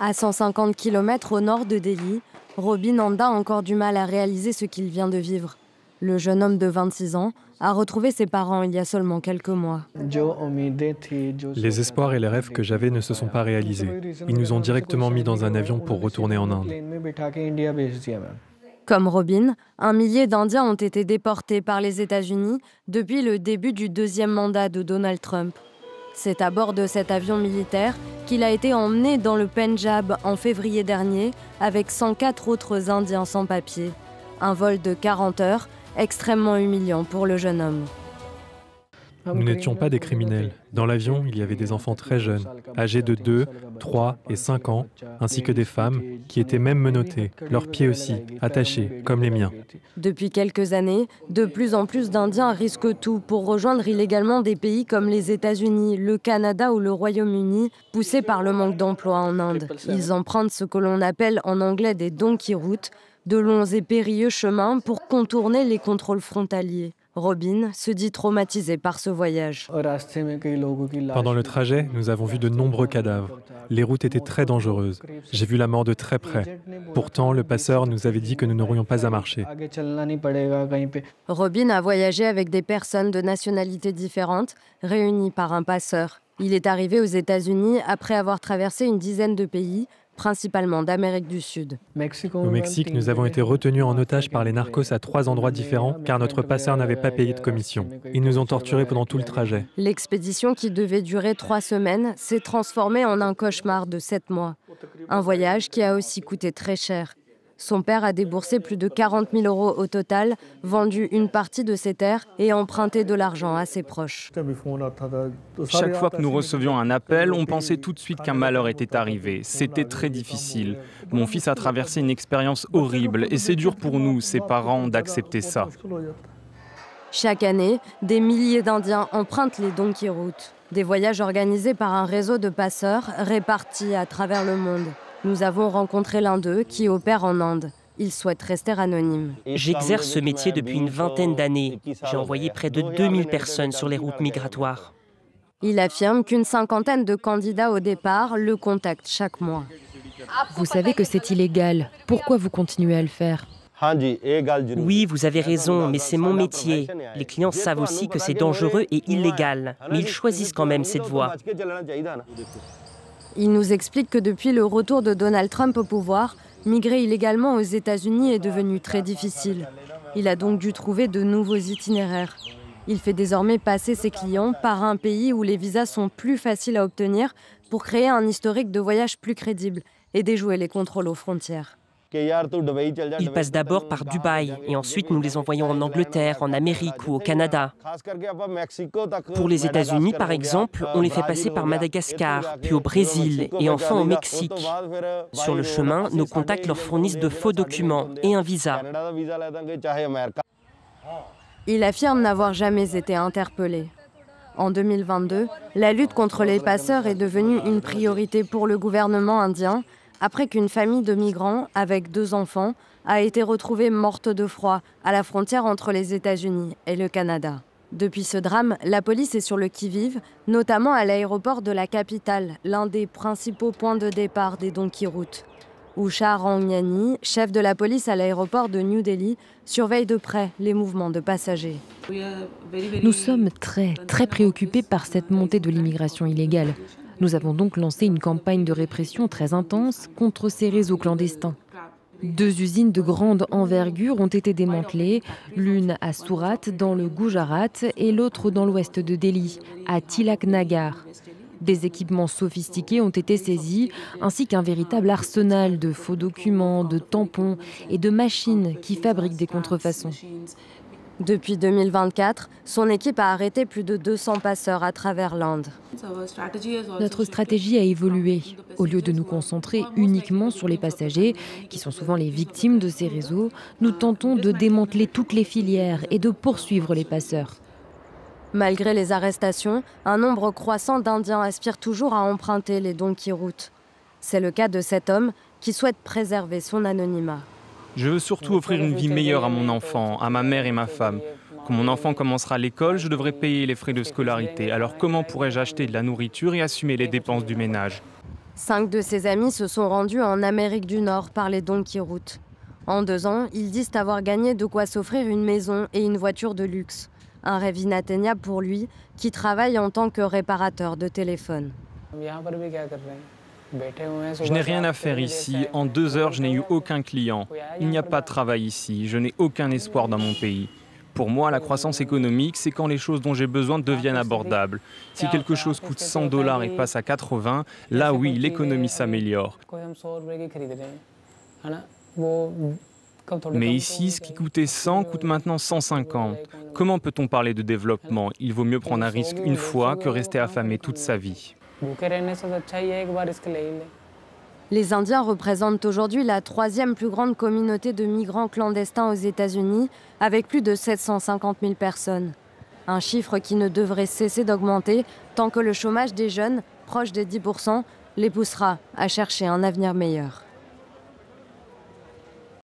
À 150 km au nord de Delhi, Robin Nanda a encore du mal à réaliser ce qu'il vient de vivre. Le jeune homme de 26 ans a retrouvé ses parents il y a seulement quelques mois. Les espoirs et les rêves que j'avais ne se sont pas réalisés. Ils nous ont directement mis dans un avion pour retourner en Inde. Comme Robin, un millier d'Indiens ont été déportés par les États-Unis depuis le début du deuxième mandat de Donald Trump. C'est à bord de cet avion militaire qu'il a été emmené dans le Pendjab en février dernier avec 104 autres Indiens sans papier. Un vol de 40 heures, extrêmement humiliant pour le jeune homme. Nous n'étions pas des criminels. Dans l'avion, il y avait des enfants très jeunes, âgés de 2, 3 et 5 ans, ainsi que des femmes qui étaient même menottées, leurs pieds aussi, attachés, comme les miens. Depuis quelques années, de plus en plus d'Indiens risquent tout pour rejoindre illégalement des pays comme les États-Unis, le Canada ou le Royaume-Uni, poussés par le manque d'emploi en Inde. Ils empruntent ce que l'on appelle en anglais des donkey routes, de longs et périlleux chemins pour contourner les contrôles frontaliers. Robin se dit traumatisé par ce voyage. Pendant le trajet, nous avons vu de nombreux cadavres. Les routes étaient très dangereuses. J'ai vu la mort de très près. Pourtant, le passeur nous avait dit que nous n'aurions pas à marcher. Robin a voyagé avec des personnes de nationalités différentes, réunies par un passeur. Il est arrivé aux États-Unis après avoir traversé une dizaine de pays, principalement d'Amérique du Sud. Au Mexique, nous avons été retenus en otage par les narcos à 3 endroits différents car notre passeur n'avait pas payé de commission. Ils nous ont torturés pendant tout le trajet. L'expédition qui devait durer 3 semaines s'est transformée en un cauchemar de 7 mois. Un voyage qui a aussi coûté très cher. Son père a déboursé plus de 40 000 € au total, vendu une partie de ses terres et emprunté de l'argent à ses proches. Chaque fois que nous recevions un appel, on pensait tout de suite qu'un malheur était arrivé. C'était très difficile. Mon fils a traversé une expérience horrible et c'est dur pour nous, ses parents, d'accepter ça. Chaque année, des milliers d'Indiens empruntent les donkey routes, des voyages organisés par un réseau de passeurs répartis à travers le monde. Nous avons rencontré l'un d'eux qui opère en Inde. Il souhaite rester anonyme. J'exerce ce métier depuis une vingtaine d'années. J'ai envoyé près de 2000 personnes sur les routes migratoires. Il affirme qu'une cinquantaine de candidats au départ le contactent chaque mois. Vous savez que c'est illégal. Pourquoi vous continuez à le faire ? Oui, vous avez raison, mais c'est mon métier. Les clients savent aussi que c'est dangereux et illégal. Mais ils choisissent quand même cette voie. Il nous explique que depuis le retour de Donald Trump au pouvoir, migrer illégalement aux États-Unis est devenu très difficile. Il a donc dû trouver de nouveaux itinéraires. Il fait désormais passer ses clients par un pays où les visas sont plus faciles à obtenir pour créer un historique de voyage plus crédible et déjouer les contrôles aux frontières. Ils passent d'abord par Dubaï et ensuite nous les envoyons en Angleterre, en Amérique ou au Canada. Pour les États-Unis, par exemple, on les fait passer par Madagascar, puis au Brésil et enfin au Mexique. Sur le chemin, nos contacts leur fournissent de faux documents et un visa. Il affirme n'avoir jamais été interpellé. En 2022, la lutte contre les passeurs est devenue une priorité pour le gouvernement indien, après qu'une famille de migrants, avec 2 enfants, a été retrouvée morte de froid à la frontière entre les États-Unis et le Canada. Depuis ce drame, la police est sur le qui-vive, notamment à l'aéroport de la capitale, l'un des principaux points de départ des donkey routes. Usha Rangnani, chef de la police à l'aéroport de New Delhi, surveille de près les mouvements de passagers. Nous sommes très préoccupés par cette montée de l'immigration illégale. Nous avons donc lancé une campagne de répression très intense contre ces réseaux clandestins. 2 usines de grande envergure ont été démantelées, l'une à Surat dans le Gujarat et l'autre dans l'ouest de Delhi, à Tilak Nagar. Des équipements sophistiqués ont été saisis, ainsi qu'un véritable arsenal de faux documents, de tampons et de machines qui fabriquent des contrefaçons. Depuis 2024, son équipe a arrêté plus de 200 passeurs à travers l'Inde. Notre stratégie a évolué. Au lieu de nous concentrer uniquement sur les passagers, qui sont souvent les victimes de ces réseaux, nous tentons de démanteler toutes les filières et de poursuivre les passeurs. Malgré les arrestations, un nombre croissant d'Indiens aspirent toujours à emprunter les donkey routes. C'est le cas de cet homme qui souhaite préserver son anonymat. Je veux surtout offrir une vie meilleure à mon enfant, à ma mère et ma femme. Quand mon enfant commencera l'école, je devrai payer les frais de scolarité. Alors comment pourrais-je acheter de la nourriture et assumer les dépenses du ménage ? 5 de ses amis se sont rendus en Amérique du Nord par les donkey routes. En 2 ans, ils disent avoir gagné de quoi s'offrir une maison et une voiture de luxe. Un rêve inatteignable pour lui, qui travaille en tant que réparateur de téléphone. Je n'ai rien à faire ici. En 2 heures, je n'ai eu aucun client. Il n'y a pas de travail ici. Je n'ai aucun espoir dans mon pays. Pour moi, la croissance économique, c'est quand les choses dont j'ai besoin deviennent abordables. Si quelque chose coûte $100 et passe à 80, là oui, l'économie s'améliore. Mais ici, ce qui coûtait 100 coûte maintenant 150. Comment peut-on parler de développement? Il vaut mieux prendre un risque une fois que rester affamé toute sa vie. Les Indiens représentent aujourd'hui la 3e plus grande communauté de migrants clandestins aux États-Unis, avec plus de 750 000 personnes. Un chiffre qui ne devrait cesser d'augmenter tant que le chômage des jeunes, proche des 10%, les poussera à chercher un avenir meilleur.